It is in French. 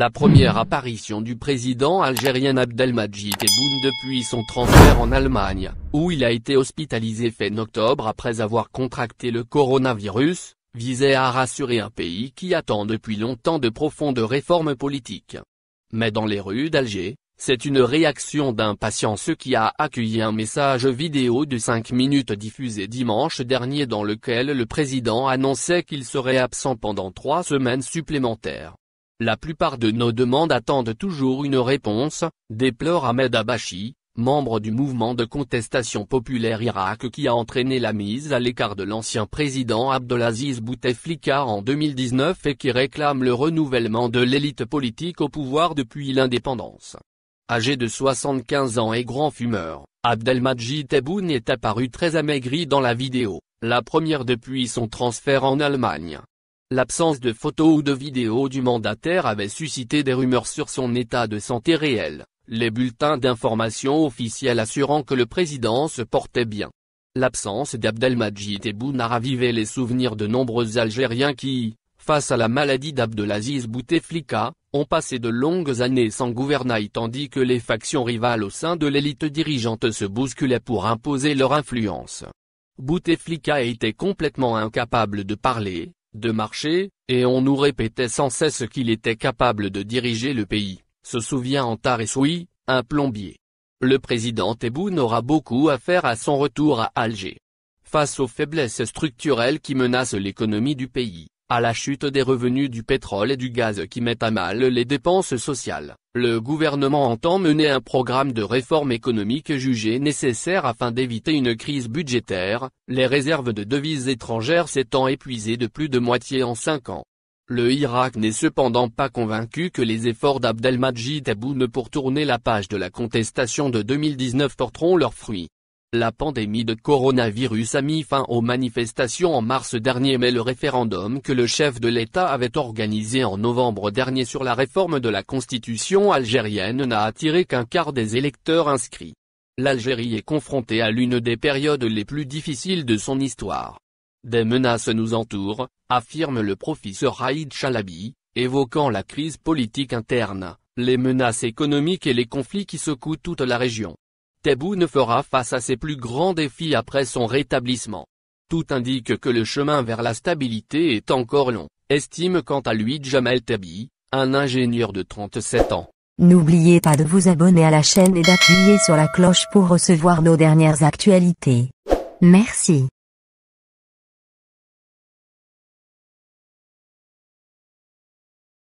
La première apparition du président algérien Abdelmadjid Tebboune depuis son transfert en Allemagne, où il a été hospitalisé fin octobre après avoir contracté le coronavirus, visait à rassurer un pays qui attend depuis longtemps de profondes réformes politiques. Mais dans les rues d'Alger, c'est une réaction d'impatience qui a accueilli un message vidéo de 5 minutes diffusé dimanche dernier dans lequel le président annonçait qu'il serait absent pendant 3 semaines supplémentaires. La plupart de nos demandes attendent toujours une réponse, déplore Ahmed Abachi, membre du mouvement de contestation populaire Irak qui a entraîné la mise à l'écart de l'ancien président Abdelaziz Bouteflika en 2019 et qui réclame le renouvellement de l'élite politique au pouvoir depuis l'indépendance. Âgé de 75 ans et grand fumeur, Abdelmadjid Tebboune est apparu très amaigri dans la vidéo, la première depuis son transfert en Allemagne. L'absence de photos ou de vidéos du mandataire avait suscité des rumeurs sur son état de santé réel, les bulletins d'information officiels assurant que le président se portait bien. L'absence d'Abdelmadjid Tebboune a ravivé les souvenirs de nombreux Algériens qui, face à la maladie d'Abdelaziz Bouteflika, ont passé de longues années sans gouvernail tandis que les factions rivales au sein de l'élite dirigeante se bousculaient pour imposer leur influence. Bouteflika était complètement incapable de parler, de marcher, et on nous répétait sans cesse qu'il était capable de diriger le pays, se souvient Antar Essoui, un plombier. Le président Tebboune aura beaucoup à faire à son retour à Alger. Face aux faiblesses structurelles qui menacent l'économie du pays, à la chute des revenus du pétrole et du gaz qui met à mal les dépenses sociales, le gouvernement entend mener un programme de réforme économique jugé nécessaire afin d'éviter une crise budgétaire, les réserves de devises étrangères s'étant épuisées de plus de moitié en 5 ans. Le Irak n'est cependant pas convaincu que les efforts d'Abdelmadjid Tebboune pour tourner la page de la contestation de 2019 porteront leurs fruits. La pandémie de coronavirus a mis fin aux manifestations en mars dernier mais le référendum que le chef de l'État avait organisé en novembre dernier sur la réforme de la constitution algérienne n'a attiré qu'un quart des électeurs inscrits. L'Algérie est confrontée à l'une des périodes les plus difficiles de son histoire. Des menaces nous entourent, affirme le professeur Raïd Chalabi, évoquant la crise politique interne, les menaces économiques et les conflits qui secouent toute la région. Tebboune fera face à ses plus grands défis après son rétablissement. Tout indique que le chemin vers la stabilité est encore long, estime quant à lui Djamel Tebi, un ingénieur de 37 ans. N'oubliez pas de vous abonner à la chaîne et d'appuyer sur la cloche pour recevoir nos dernières actualités. Merci.